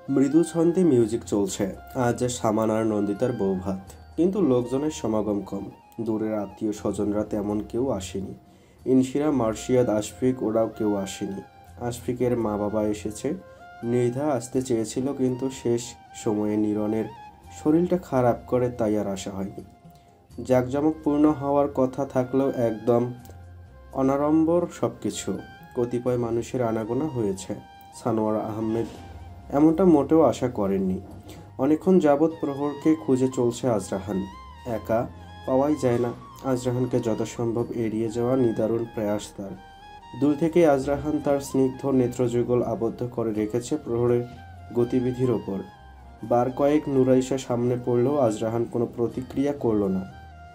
মৃদু ছন্দে মিউজিক চলছে। আজ সামান আর নন্দিতার বৌভাত, কিন্তু লোকজনের সমাগম কম। দূরের আত্মীয় স্বজনরা তেমন কেউ আসেনি। ইনশিরা, মার্শিয়াদ, আশফিক ওরাও কেউ আসেনি। আশফিকের মা বাবা এসেছে। মৃধা আসতে চেয়েছিল, কিন্তু শেষ সময়ে নীরনের শরীরটা খারাপ করে তাই আর আসা হয়নি। জাঁকজমকপূর্ণ হওয়ার কথা থাকলেও একদম অনাড়ম্বর সবকিছু। কতিপয় মানুষের আনাগোনা হয়েছে। সানোয়ার আহমেদ এমনটা মোটেও আশা করেননি। অনেকক্ষণ যাবৎ প্রহরকে খুঁজে চলছে আজরাহান। একা পাওয়াই যায় না। আজরাহানকে যথাসম্ভব এড়িয়ে যাওয়া নিদারুণ প্রয়াস তার। দূর থেকে আজরাহান তার স্নিগ্ধ নেত্রযুগল আবদ্ধ করে রেখেছে প্রহরের গতিবিধির ওপর। বার কয়েক নুরাইশা সামনে পড়লেও আজরাহান কোনো প্রতিক্রিয়া করল না।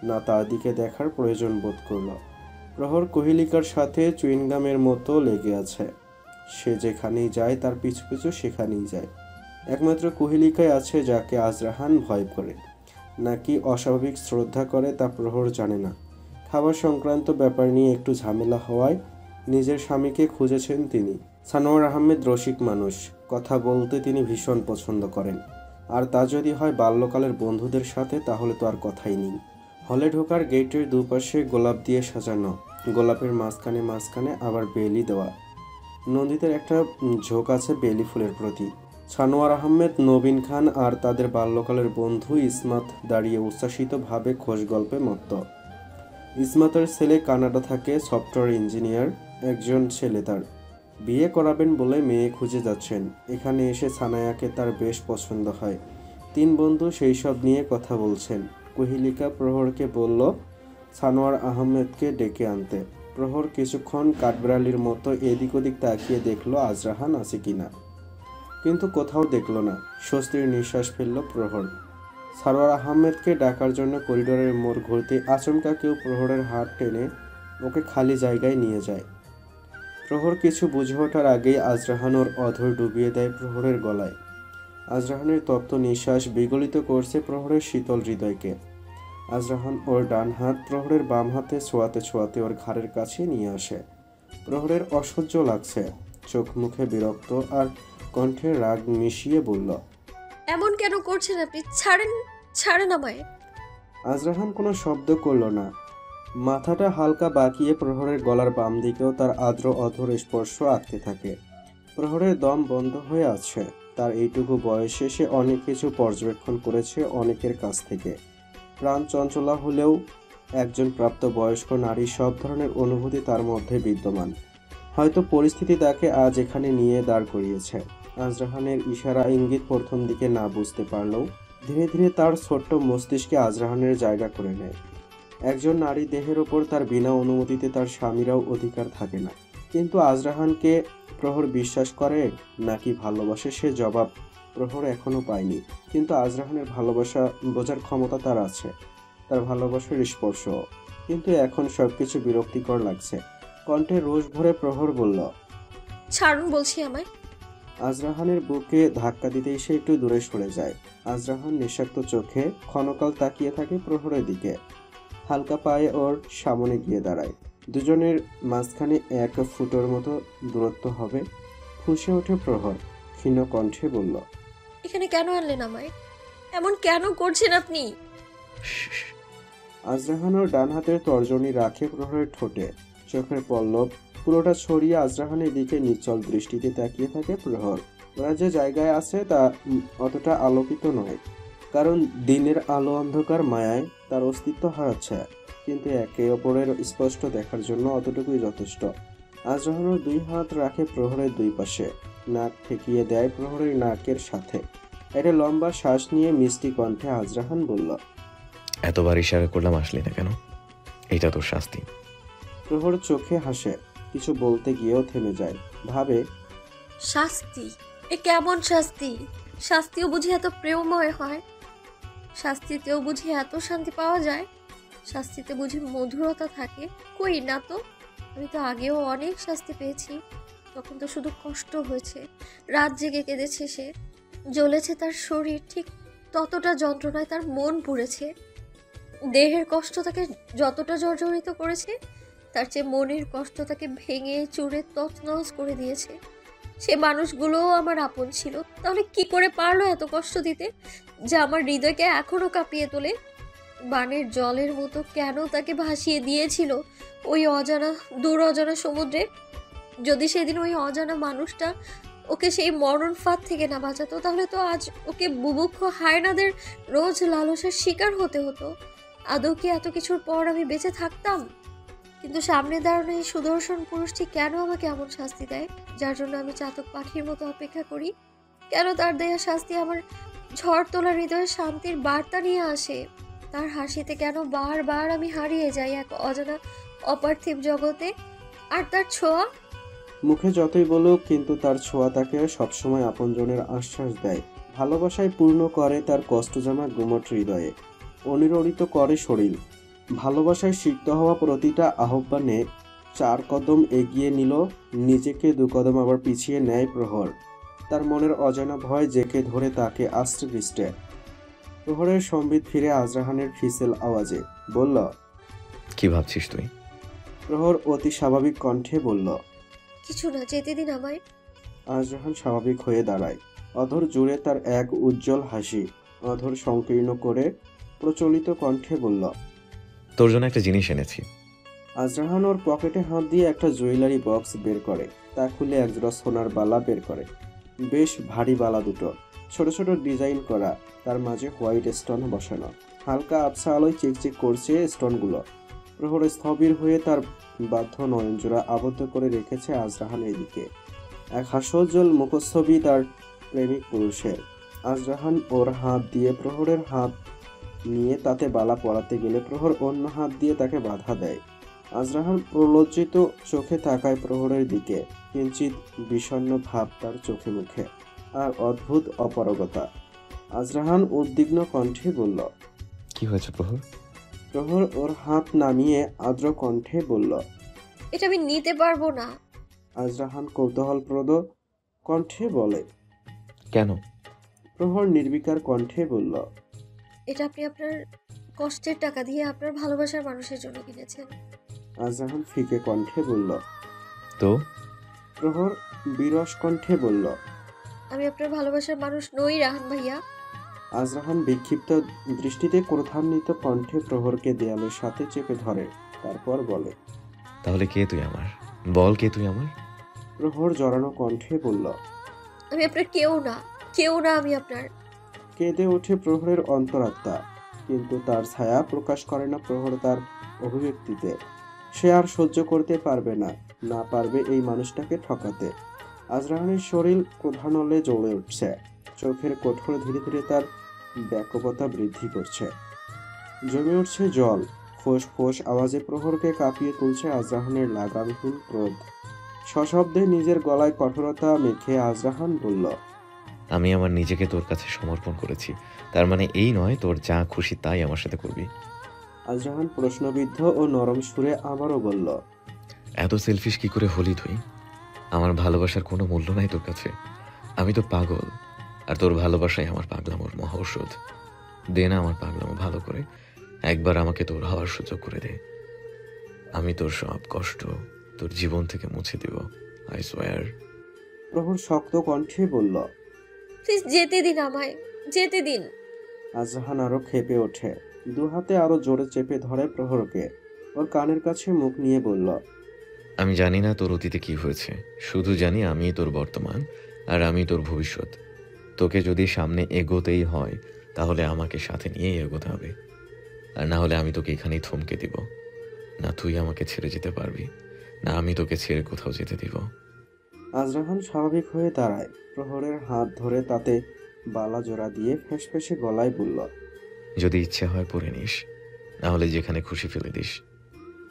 না তার দিকে দেখার প্রয়োজন বোধ করল। প্রহর কোহিলিকার সাথে চুইনগামের মতো লেগে আছে। সে যেখানেই যায় তার পিছু পিছু সেখানেই যায়। একমাত্র কোহিলিকায় আছে যাকে আজরাহান ভয় করে, নাকি অস্বাভাবিক শ্রদ্ধা করে তা প্রহর জানে না। খাবার সংক্রান্ত ব্যাপার নিয়ে একটু ঝামেলা হওয়ায় নিজের স্বামীকে খুঁজেছেন তিনি। সানোয়ার আহমেদ রসিক মানুষ, কথা বলতে তিনি ভীষণ পছন্দ করেন। আর তা যদি হয় বাল্যকালের বন্ধুদের সাথে, তাহলে তো আর কথাই নেই। হলে ঢোকার গেটের দুপাশে গোলাপ দিয়ে সাজানো, গোলাপের মাঝখানে মাঝখানে আবার বেলি দেওয়া। নন্দিতার একটা ঝোঁক আছে বেলি ফুলের প্রতি। সানোয়ার আহমেদ, নবীন খান আর তাদের বাল্যকালের বন্ধু ইসমাত দাঁড়িয়ে উচ্ছ্বাসিতভাবে খোশ গল্পে মত্ত। ইসমাতের ছেলে কানাডা থাকে, সফটওয়্যার ইঞ্জিনিয়ার। একজন ছেলে তার বিয়ে করাবেন বলে মেয়ে খুঁজে যাচ্ছেন। এখানে এসে সানায়াকে তার বেশ পছন্দ হয়। তিন বন্ধু সেই সব নিয়ে কথা বলছেন। কোহিলিকা প্রহরকে বলল সানোয়ার আহমেদকে ডেকে আনতে। প্রহর কিছুক্ষণ কাঠবিড়ালির মতো এদিক ওদিক তাকিয়ে দেখলো আজরাহান আছে কিনা, কিন্তু কোথাও দেখল না। স্বস্তির নিঃশ্বাস ফেলল প্রহর। সারোয়ার আহমেদকে ডাকার জন্য করিডোরের মোড় ঘুরতে আচমকা কেউ প্রহরের হাত টেনে ওকে খালি জায়গায় নিয়ে যায়। প্রহর কিছু বুঝে ওঠার আগেই আজরাহান ওর অধর ডুবিয়ে দেয় প্রহরের গলায়। আজরাহানের তপ্ত নিঃশ্বাস বিগলিত করছে প্রহরের শীতল হৃদয়কে। আজরাহান ওর ডান হাত প্রহরের বাম হাতে ছোঁয়াতে ছোঁয়াতে ওর ঘাড়ের কাছে নিয়ে আসে। প্রহরের অসহ্য লাগছে। চোখ মুখে বিরক্ত আর কণ্ঠে রাগ মিশিয়ে বলল, এমন কেন করছেন আপনি? ছাড়েন, ছাড়েন আমায়। আজরাহান কোনো শব্দ করল না। মাথাটা হালকা বাঁকিয়ে প্রহরের গলার বাম দিকেও তার আর্দ্র অধর স্পর্শ আঁকতে থাকে। প্রহরের দম বন্ধ হয়ে আছে। তার এইটুকু বয়সে সে অনেক কিছু পর্যবেক্ষণ করেছে অনেকের কাছ থেকে। প্রাণ চঞ্চলা হলেও একজন প্রাপ্তবয়স্ক নারীর সব ধরনের অনুভূতি তার মধ্যে বিদ্যমান। হয়তো পরিস্থিতি তাকে আজ এখানে নিয়ে দাঁড় করিয়েছে। আজরাহানের ইশারা ইঙ্গিত প্রথম দিকে না বুঝতে পারলেও ধীরে ধীরে তার ছোট্ট মস্তিষ্কে আজরাহানের জায়গা করে নেয়। একজন নারী দেহের ওপর তার বিনা অনুমতিতে তার স্বামীরাও অধিকার থাকে না। কিন্তু আজরাহানকে প্রহর বিশ্বাস করে নাকি ভালোবাসে, সে জবাব প্রহর এখনো পায়নি। কিন্তু আজরাহানের ভালোবাসা বোঝার ক্ষমতা তার আছে, তার ভালোবাসার স্পর্শ। কিন্তু এখন সবকিছু বিরক্তিকর লাগছে। কণ্ঠে রোষ ভরে প্রহর বলল, ছাড়ুন বলছি আমায়। আজরাহানের বুকে ধাক্কা দিতেই সে একটু দূরে সরে যায়। আজরাহান নিঃশব্দ চোখে ক্ষণকাল তাকিয়ে থাকে প্রহরের দিকে। হালকা পায়ে ওর সামনে গিয়ে দাঁড়ায়। দুজনের মাঝখানে 1 ফুটের মতো দূরত্ব হবে। ফুঁসে ওঠে প্রহর, ক্ষীণ কণ্ঠে বলল, এখানে কেন আনলেন আমায়? এমন কেন করছেন আপনি? আজরাহান ওর ডান হাতের তর্জনী রাখে প্রহরের ঠোঁটে। চোখের পল্লব পুরোটা ছড়িয়ে আজরাহানের দিকে নিশ্চল দৃষ্টিতে তাকিয়ে থাকে প্রহর। ওরা যে জায়গায় আছে তা অতটা আলোকিত নয়, কারণ দিনের আলো অন্ধকার মায়ায় তার অস্তিত্ব হারাচ্ছে। কিন্তু একে অপরের স্পষ্ট দেখার জন্য অতটুকুই যথেষ্ট। আজরাহানের 2 হাত রাখে প্রহরের 2 পাশে। নাক ঠেকিয়ে দেয় প্রহরের নাকের সাথে। একটা লম্বা শ্বাস নিয়ে মিষ্টি কণ্ঠে আজরাহান বলল, এতবার ইশারা করলাম আসলি না কেন? এটা তোর শাস্তি। প্রহর চোখে হাসে, কিছু বলতে গিয়েও থেমে যায়। ভাবে, শাস্তি? এ কেমন শাস্তি? শাস্তিও বুঝি এত প্রেমময় হয়? শাস্তিতেও বুঝি এত শান্তি পাওয়া যায়? শাস্তিতে বুঝি মধুরতা থাকে? কই না তো। আমি তো আগেও অনেক শাস্তি পেয়েছি, তখন তো শুধু কষ্ট হয়েছে। রাত জেগে কেঁদেছে সে, জ্বলেছে তার শরীর, ঠিক ততটা যন্ত্রণায় তার মন পুড়েছে। দেহের কষ্ট তাকে যতটা জর্জরিত করেছে, তার চেয়ে মনের কষ্ট তাকে ভেঙে চুরে তছনছ করে দিয়েছে। সে মানুষগুলোও আমার আপন ছিল, তাহলে কি করে পারলো এত কষ্ট দিতে, যা আমার হৃদয়কে এখনো কাঁপিয়ে তোলে? বানের জলের মতো কেন তাকে ভাসিয়ে দিয়েছিল ওই অজানা দূর অজানা সমুদ্রে? যদি সেদিন ওই অজানা মানুষটা ওকে সেই মরণ ফাঁদ থেকে না বাঁচাতো, তাহলে তো আজ ওকে বুভুক্ষ হায়নাদের রোজ লালসার শিকার হতে হতো। আদৌ কি এত কিছুর পর আমি বেঁচে থাকতাম? কিন্তু সামনে দাঁড়ানো এই সুদর্শন পুরুষটি কেন আমাকে এমন শাস্তি দেয়, যার জন্য আমি চাতক পাখির মতো অপেক্ষা করি? কেন তার দেয়া শাস্তি আমার ঝড় তোলা হৃদয়ে শান্তির বার্তা নিয়ে আসে? তার হাসিতে কেন বারবার আমি হারিয়ে যাই এক অজানা অপার্থিব জগতে? আর তার ছোঁয়া, মুখে যতই বলুক, কিন্তু তার ছোঁয়া তাকে সবসময় আপনজনের আশ্বাস দেয়, ভালোবাসায় পূর্ণ করে তার কষ্টজমা গুমট হৃদয়ে, অনিরোধিত করে শরীর। ভালোবাসায় সিক্ত হওয়া প্রতিটা আহ্বানে 4 কদম এগিয়ে নিল নিজেকে, 2 কদম আবার পিছিয়ে নেয় প্রহর। তার মনের অজানা ভয় জেঁকে ধরে তাকে আষ্টে পৃষ্ঠে। প্রহরের সম্বিত ফিরে আজরাহানের ফিসেল আওয়াজে বলল, কি ভাবছিস তুই? প্রহর অতি স্বাভাবিক কণ্ঠে বলল। কিছু না, যেতে দিন আমায়। আজরাহান স্বাভাবিক হয়ে দাঁড়ায়। অধর জুড়ে তার এক উজ্জ্বল হাসি। অধর সংকীর্ণ করে প্রচলিত কণ্ঠে বলল, তোর জন্য একটা জিনিস এনেছি। আজরাহান ওর পকেটে হাত দিয়ে একটা জুয়েলারি বক্স বের করে। তা খুলে একজোড়া সোনার বালা বের করে। বেশ ভারী বালা দুটো, ছোট ছোট ডিজাইন করা, তার মাঝে হোয়াইট স্টোন বসানো। হালকা আবছা আলোয় চিকচিক করছে স্টোনগুলো। প্রহর স্থবির হয়ে তার বাধ্য নয়নজোড়া আবদ্ধ করে রেখেছে আজরাহানের দিকে। এক হাস্যোজ্জ্বল মুখচ্ছবি তার প্রেমিক পুরুষের। আজরাহান ওর হাত দিয়ে প্রহরের হাত নিয়ে তাতে বালা পরাতে গেলে প্রহর অন্য হাত দিয়ে তাকে বাধা দেয়। আজরাহান প্রলজ্জিত চোখে তাকায় প্রহরের দিকে। কিঞ্চিত বিষণ্ণ ভাব তার চোখে মুখে, আর অদ্ভুত অপারগতা। আজরাহান উদ্বিগ্ন কণ্ঠে বলল, কি হয়েছে প্রহর? প্রহর ওর হাত নামিয়ে আর্দ্র কণ্ঠে বলল, এটা আমি নিতে পারবো না। আজরাহান কৌতূহলপ্রদ কণ্ঠে বলে, কেন? প্রহর নির্বিকার কণ্ঠে বলল, এটা আপনি আপনার কষ্টের টাকা দিয়ে আপনার ভালোবাসার মানুষের জন্য কিনেছেন। আজরাহান ফিকে কণ্ঠে বলল। তো প্রহর বিরস কণ্ঠে বলল, আমি আপনার ভালোবাসার মানুষ নই রাহান ভাইয়া। আজরাহান বিক্ষিপ্ত দৃষ্টিতে ক্রোধান্বিত কণ্ঠে প্রহরকে দেয়ালের সাথে চেপে ধরে। তারপর বলে, তাহলে কে তুই আমার? বল, কে তুই আমার? প্রহর জড়ানো কণ্ঠে বলল, আমি আপনার কেউ না, কেউ না আমি আপনার। কেঁদে ওঠে প্রহরের অন্তরাত্মা, কিন্তু তার ছায়া প্রকাশ করে না প্রহর তার অভিব্যক্তিতে। সে আর সহ্য করতে পারবে না, না পারবে এই মানুষটাকে ঠকাতে। আজরাহানের শরীর ক্রোধানলে জ্বলে উঠছে। চোখের কোঠর ধীরে ধীরে তার ব্যাকুলতা বৃদ্ধি করছে। জমে উঠছে জল। ফোঁস ফোঁস আওয়াজে প্রহরকে কাঁপিয়ে তুলছে আজরাহানের লাগামহীন ক্রোধ। সশব্দে নিজের গলায় কঠোরতা মেখে আজরাহান বলল, আমি আমার নিজেকে তোর কাছে সমর্পণ করেছি, তার মানে এই নয় তোর যা খুশি তাই আমার সাথে করবি। আজরাহান প্রশ্নবিদ্ধ ও নরম সুরে আবারও বলল, এত সেলফিশ কি করে হলি তুই? আমার ভালোবাসার কোনো মূল্য নাই তোর কাছে। আমি তো পাগল, আর তোর ভালোবাসাই আমার পাগলামোর মহা ঔষধ। দে না আমার পাগলামো ভালো করে, একবার আমাকে তোর হওয়ার সুযোগ করে দে। আমি তোর সব কষ্ট তোর জীবন থেকে মুছে দিব, আই সোয়ার। প্রহর শক্ত কণ্ঠে বলল। প্লিজ যেতে দিন আমায়, যেতে দিন। আজরাহান আরো ক্ষেপে ওঠে। দু হাতে আরো জোরে চেপে ধরে প্রহরকে। ওর কানের কাছে মুখ নিয়ে বলল, আমি জানি না তোর অতীতে কি হয়েছে, শুধু জানি আমি তোর বর্তমান আর আমি তোর ভবিষ্যৎ। তোকে যদি সামনে এগোতেই হয় তাহলে আমাকে সাথে নিয়েই এগোতে হবে, আর না হলে আমি তোকে এখানেই থমকে দিব। না তুই আমাকে ছেড়ে যেতে পারবি, না আমি তোকে ছেড়ে কোথাও যেতে দিব। আজরাহান স্বাভাবিক হয়ে দাঁড়ায়। প্রহরের হাত ধরে তাতে বালা জোড়া দিয়ে ফেঁসফেঁসে গলায় বলল, যদি ইচ্ছে হয় পরে নিস, না হলে যেখানে খুশি ফেলে দিস।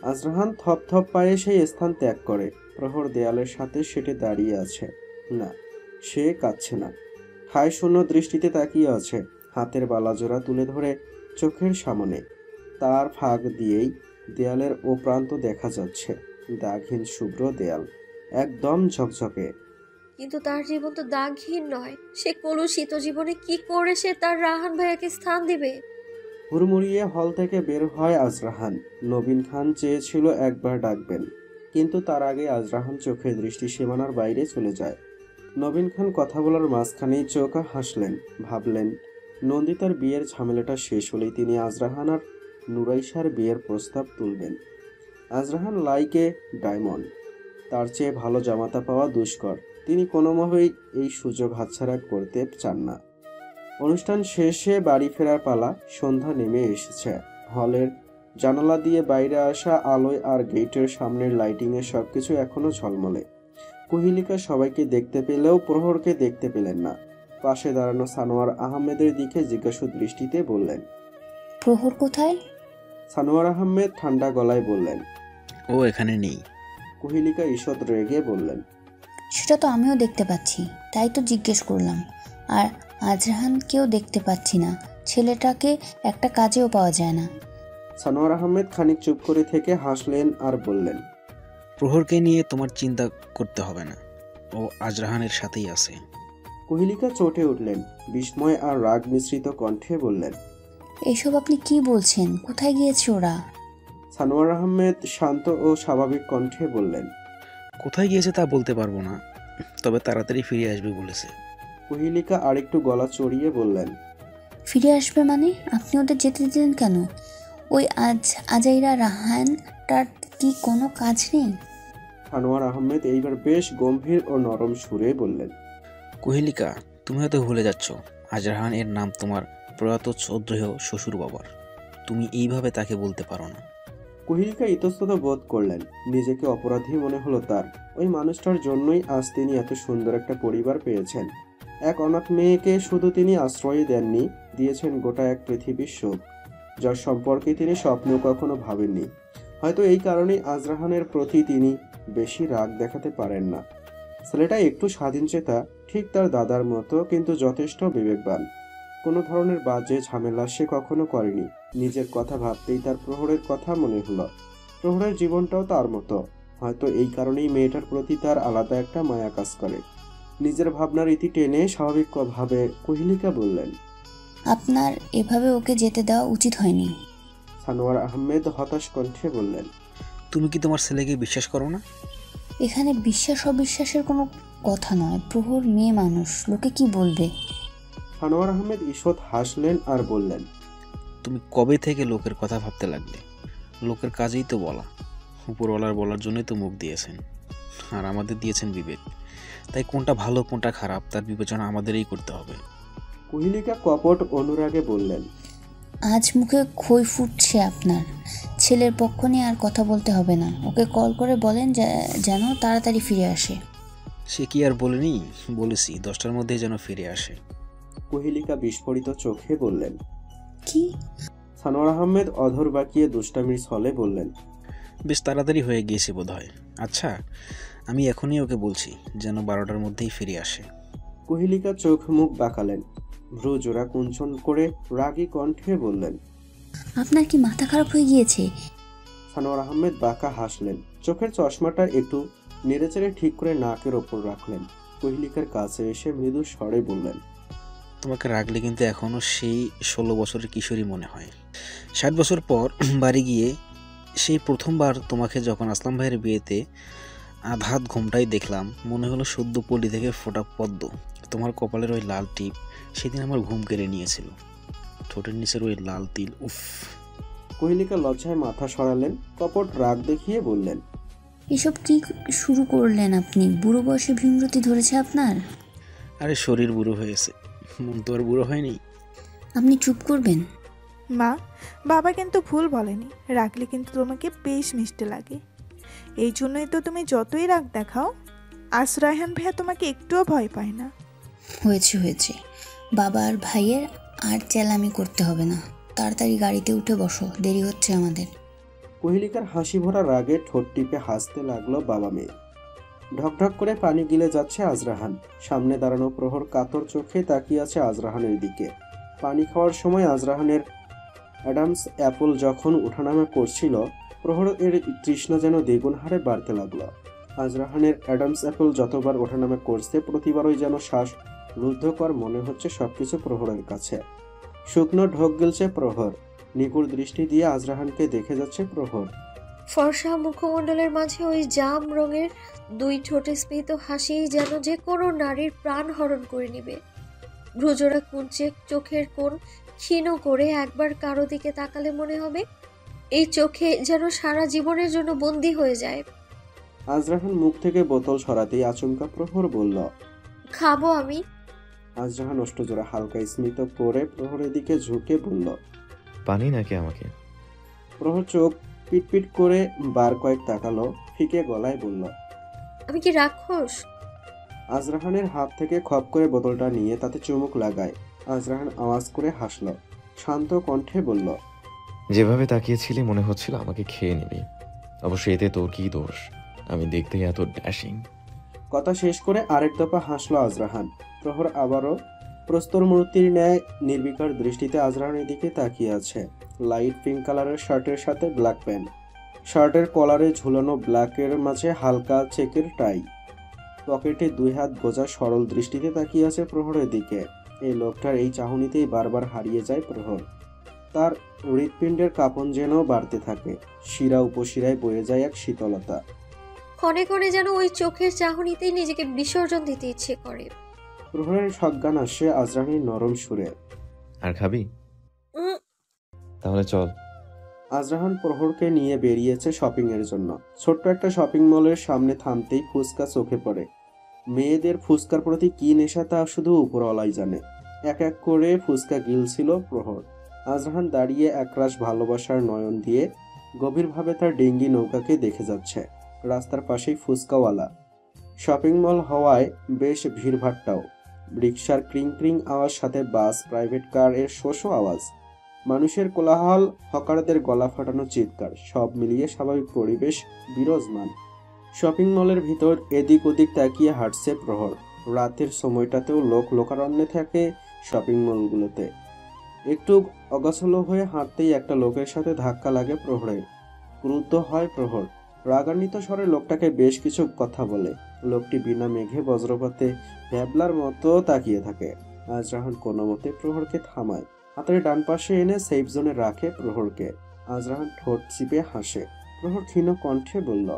আজরাহান থপ থপ পায়ে সেই স্থান ত্যাগ করে। প্রহর দেয়ালের সাথে সেটে দাঁড়িয়ে আছে। না, সে কাঁদছে না। ঠায় শূন্য দৃষ্টিতে তাকিয়ে আছে। হাতের বালাজোড়া তুলে ধরে চোখের সামনে। তার ফাঁক দিয়েই দেয়ালের ও প্রান্ত দেখা যাচ্ছে। দাগহীন শুভ্র দেয়াল, একদম ঝকঝকে। কিন্তু তার জীবন তো দাগহীন নয়। সে কলুষিত জীবনে কি করে সে তার রাহান ভাইয়াকে স্থান দিবে? হুড়মুড়িয়ে হল থেকে বের হয় আজরাহান। নবীন খান চেয়েছিল একবার ডাকবেন, কিন্তু তার আগে আজরাহান চোখের দৃষ্টি সীমানার বাইরে চলে যায়। নবীন খান কথা বলার মাঝখানেই চোখা হাসলেন, ভাবলেন নন্দিতার বিয়ের ঝামেলাটা শেষ হলেই তিনি আজরাহান আর নুরাইশার বিয়ের প্রস্তাব তুলবেন। আজরাহান লাইকে ডায়মন্ড, তার চেয়ে ভালো জামাতা পাওয়া দুষ্কর। তিনি কোনোভাবেই এই সুযোগ হাতছাড়া করতে চান না। অনুষ্ঠান শেষে বাড়ি ফেরার পালা। সন্ধ্যা নেমে এসেছে। হলের জানালা দিয়ে বাইরে আসা আলোয় আর গেটের সামনের লাইটিংয়ে সবকিছু এখনো ঝলমলে। কুহিলিকা সবাইকে দেখতে পেলেও প্রহরকে দেখতে পেলেন না। পাশে দাঁড়ানো সানোয়ার আহমেদের দিকে জিজ্ঞাসু দৃষ্টিতে বললেন, প্রহর কোথায়? সানোয়ার আহমেদ ঠান্ডা গলায় বললেন। ও এখানে নেই। কুহিলিকা ঈষৎ রেগে বললেন, সেটা তো আমিও দেখতে পাচ্ছি, তাই তো জিজ্ঞেস করলাম। আর আজরাহানকেও দেখতে পাচ্ছি না, ছেলেটাকে একটা কাজেও পাওয়া যায় না। সানোয়ার আহমেদ খানিক চুপ করে থেকে হাসলেন আর বললেন, প্রহরকে নিয়ে তোমার চিন্তা করতে হবে না, ও আজরাহানের সাথেই আছে। কুহিলিকা চটে উঠলেন। বিস্ময় আর রাগ মিশ্রিত কণ্ঠে বললেন, এসব আপনি কি বলছেন? কোথায় গিয়েছে ওরা? সানোয়ার আহমেদ শান্ত ও স্বাভাবিক কণ্ঠে বললেন, কোথায় গিয়েছে তা বলতে পারবো না, তবে তাড়াতাড়ি ফিরে আসবে বলেছে। কুহিলিকা আরেকটু গলা চড়িয়ে বললেন, ফিরে আসবে মানে? আপনি ওদের যেতে দিলেন কেন? ওই আজাইরা রাহানটার কি কোনো কাজ নেই? সানোয়ার আহমেদ এইবার বেশ গম্ভীর ও নরম সুরে বললেন, কুহেলিকা, তুমি হয়তো ভুলে যাচ্ছ, আজরাহান এর নাম তোমার প্রয়াত শ্রদ্ধেয় শ্বশুর বাবার। তুমি এইভাবে তাকে বলতে পারো না। কুহিলিকা ইতস্তত বোধ করলেন। নিজেকে অপরাধী মনে হলো তার। ওই মানুষটার জন্যই আজ তিনি এত সুন্দর একটা পরিবার পেয়েছেন। এক অনাথ মেয়েকে শুধু তিনি আশ্রয় দেননি, দিয়েছেন গোটা এক পৃথিবীর সুখ, যার সম্পর্কে তিনি স্বপ্নেও কখনো ভাবেননি। হয়তো এই কারণেই আজরাহানের প্রতি তিনি বেশি রাগ দেখাতে পারেন না। ছেলেটা একটু স্বাধীনচেতা, ঠিক তার দাদার মতো, কিন্তু যথেষ্ট বিবেকবান। কোনো ধরনের বাজে ঝামেলা সে কখনো করেনি। নিজের কথা ভাবতেই তার প্রহরের কথা মনে হলো। প্রহরের জীবনটাও তার মতো। হয়তো এই কারণেই মেয়েটার প্রতি তার আলাদা একটা মায়া কাজ করে। নিজের ভাবনার ইতি টেনে স্বাভাবিকভাবে কুহিলিকা বললেন, আপনার এভাবে ওকে যেতে দেওয়া উচিত হয়নি। সানোয়ার আহমেদ হতাশ কণ্ঠে বললেন, তুমি কি তোমার ছেলেকে বিশ্বাস করো না? এখানে বিশ্বাস অবিশ্বাসের কোনো কথা নয়। প্রহর মেয়ে মানুষ, লোকে কি বলবে? সানোয়ার আহমেদ ঈষৎ হাসলেন আর বললেন, তুমি কবে থেকে লোকের কথা ভাবতে লাগলে? লোকের কাজেই তো বলা। উপরওয়ালার বলার জন্যই তো মুখ দিয়েছেন, আর আমাদের দিয়েছেন বিবেক। তাই কোনটা ভালো কোনটা খারাপ তার বিবেচনা আমাদেরই করতে হবে। কুহিলিকা কপট অনুরাগে বললেন, আজ মুখে খই ফুটছে আপনার। ছেলের পক্ষ নিয়ে আর কথা বলতে হবে না। ওকে কল করে বলেন যেন তাড়াতাড়ি ফিরে আসে। সে কি আর বলেনি? বলেছি 10টার মধ্যেই যেন ফিরে আসে। কুহিলিকা বিস্ফোরিত চোখে বললেন। কি? সানোয়ার আহমেদ অধর বাঁকিয়ে দুষ্টামির ছলে বললেন, বেশ তাড়াতাড়ি হয়ে গিয়েছে বোধ হয়। আচ্ছা, আমি এখনই ওকে বলছি যেন 12টার মধ্যেই ফিরে আসে। কুহিলিকা চোখ মুখ বাঁকালেন, ভ্রু জোড়া কুঞ্চন করে রাগী কণ্ঠে বললেন, আপনার কি মাথা খারাপ হয়ে গিয়েছে? সানোয়ার আহমেদ বাঁকা হাসলেন। চোখের চশমাটা একটু নেড়েচেড়ে ঠিক করে নাকের ওপর রাখলেন। কুহিলিকার কাছে এসে মৃদু স্বরে বললেন, তোমাকে রাখলে কিন্তু এখনও সেই 16 বছরের কিশোরী মনে হয়। 60 বছর পর বাড়ি গিয়ে সেই প্রথমবার তোমাকে যখন আসলাম ভাইয়ের বিয়েতে আধাত ঘুমটাই দেখলাম, মনে হলো সদ্য পল্লী থেকে ফোটা পদ্ম। তোমার কপালের ওই লাল টিপ সেদিন আমার ঘুম কেড়ে নিয়েছিল। ঠোঁটের নিচের ওই লাল তিল, উফ। কুহিলিকা লজ্জায় মাথা সরালেন, কপট রাগ দেখিয়ে বললেন, এসব কি শুরু করলেন আপনি? বুড়ো বয়সে ভীমরতি ধরেছে আপনার? আরে শরীর বুড়ো হয়েছে, মন তো আর বুড়ো হয়নি। আপনি চুপ করবেন? মা, বাবা কিন্তু ভুল বলেনি। রাখলে কিন্তু তোমাকে বেশ মিষ্টি লাগে। এই জন্যই তো তুমি যতই রাগ দেখাও, রায়হান ভাইয়া তোমাকে একটুও ভয় পায় না। হয়েছে। বাবা আর ভাইয়ের আর চেলামি করতে হবে না। তাড়াতাড়ি গাড়িতে উঠে বসো, দেরি হচ্ছে আমাদের। কুহিলিকার হাসি ভরা রাগে ঠোঁট টিপে হাসতে লাগলো বাবা মেয়ে। ঢকঢক করে পানি গিলে যাচ্ছে আজরাহান। সামনে দাঁড়ানো প্রহর কাতর চোখে তাকিয়ে আছে আজরাহানের দিকে। পানি খাওয়ার সময় আজরাহানের অ্যাডামস অ্যাপল যখন উঠানামা করছিল, প্রহর এর তৃষ্ণা যেন দ্বিগুণ হারে বাড়তে লাগলো। আজরাহানের অ্যাডামস অ্যাপল যতবার ওঠানামা করছে, প্রতিবারই যেন শ্বাস রুদ্ধকর মনে হচ্ছে সবকিছু প্রহরের কাছে। শুকনো ঢোক গিলছে প্রহর। নিগুড় দৃষ্টি দিয়ে আজরাহানকে দেখে যাচ্ছে প্রহর। ফর্সা মুখমণ্ডলের মাঝে ওই জাম রঙের দুই ঠোঁটে স্মিত হাসি যেন যে কোনো নারীর প্রাণ হরণ করে নিবে। ভ্রুজোড়া কুঁচে চোখের কোণ ক্ষীণ করে একবার কারো দিকে তাকালে মনে হবে এই চোখে যেন সারা জীবনের জন্য বন্দী হয়ে যায়। আজরাহান মুখ থেকে বোতল সরাতেই আচমকা প্রহর বলল, খাবো আমি। আজরাহান অষ্টজোড়া হালকা স্মিত করে প্রহরের দিকে ঝুঁকে বলল, পানি নাকি আমাকে? প্রহর চোখ পিটপিট করে বার কয়েক তাকালো, ফিকে গলায় বলল, আমি কি রাক্ষস? আজরাহানের হাত থেকে খপ করে বোতলটা নিয়ে তাতে চুমুক লাগায়। আজরাহান আওয়াজ করে হাসল, শান্ত কণ্ঠে বলল, যেভাবে তাকিয়েছিলি মনে হচ্ছিল আমাকে খেয়ে নিবি। অবশ্য এতে তোর কি দোষ? আমি দেখতেই এত ড্যাশিং। কথা শেষ করে আরেক দফা হাসল আজরাহান। প্রহর আবারও প্রস্তর মূর্তির ন্যায় নির্বিকার দৃষ্টিতে আজরাহানের দিকে তাকিয়ে আছে। লাইট পিঙ্ক কালারের শার্টের সাথে ব্ল্যাক প্যান্ট, শার্টের কলারে ঝুলানো ব্ল্যাকের মাঝে হালকা চেকের টাই, পকেটে দুই হাত গোজা সরল দৃষ্টিতে তাকিয়ে আছে প্রহরের দিকে। এই লোকটার এই চাহনিতেই বারবার হারিয়ে যায় প্রহর। তার হৃৎপিণ্ডের কাঁপন যেন বাড়তে থাকে, শিরা উপশিরায় বয়ে যায় এক শীতলতা। ক্ষণে ক্ষণে যেন ওই চোখের চাহনিতেই নিজেকে বিসর্জন দিতে ইচ্ছে করে। প্রহরের সজ্ঞান আসে আজরাহানের নরম সুরে, আর খাবি? উম, তাহলে চল। আজরাহান প্রহরকে নিয়ে বেরিয়েছে শপিং এর জন্য। ছোট্ট একটা শপিং মলের সামনে থামতেই ফুচকা চোখে পড়ে। মেয়েদের ফুচকার প্রতি কি নেশা তা শুধু উপরওয়ালাই জানে। এক এক করে ফুচকা গিলছিল প্রহর। আজরাহান দাঁড়িয়ে একরাশ ভালোবাসার নয়ন দিয়ে গভীরভাবে তার ডিঙ্গি নৌকাকে দেখে যাচ্ছে। রাস্তার পাশেই ফুচকাওয়ালা। শপিং মল হওয়ায় বেশ ভিড়ভাট্টাও। রিকশার ক্রিং ক্রিং আওয়াজ, সাথে বাস, প্রাইভেট কার এর শোষো আওয়াজ, মানুষের কোলাহল, হকারদের গলা ফাটানো চিৎকার, সব মিলিয়ে স্বাভাবিক পরিবেশ বিরাজমান। শপিং মলের ভিতর এদিক ওদিক তাকিয়ে হাঁটছে প্রহর। রাতের সময়টাতেও লোক লোকারণ্যে থাকে শপিং মলগুলোতে। একটু অগোছালো হয়ে হাঁটতেই একটা লোকের সাথে ধাক্কা লাগে প্রহরের। ক্রুদ্ধ হয় প্রহর, রাগান্বিত স্বরে লোকটাকে বেশ কিছু কথা বলে। লোকটি বিনা মেঘে বজ্রপাতে ভ্যাবলার মতো তাকিয়ে থাকে। আজরাহান কোনো মতে প্রহরকে থামায়, হাতের ডান পাশে এনে সেফ জোনে রাখে প্রহরকে। আজরাহান ঠোঁট চিপে হাসে। প্রহর ক্ষীণ কণ্ঠে বলল,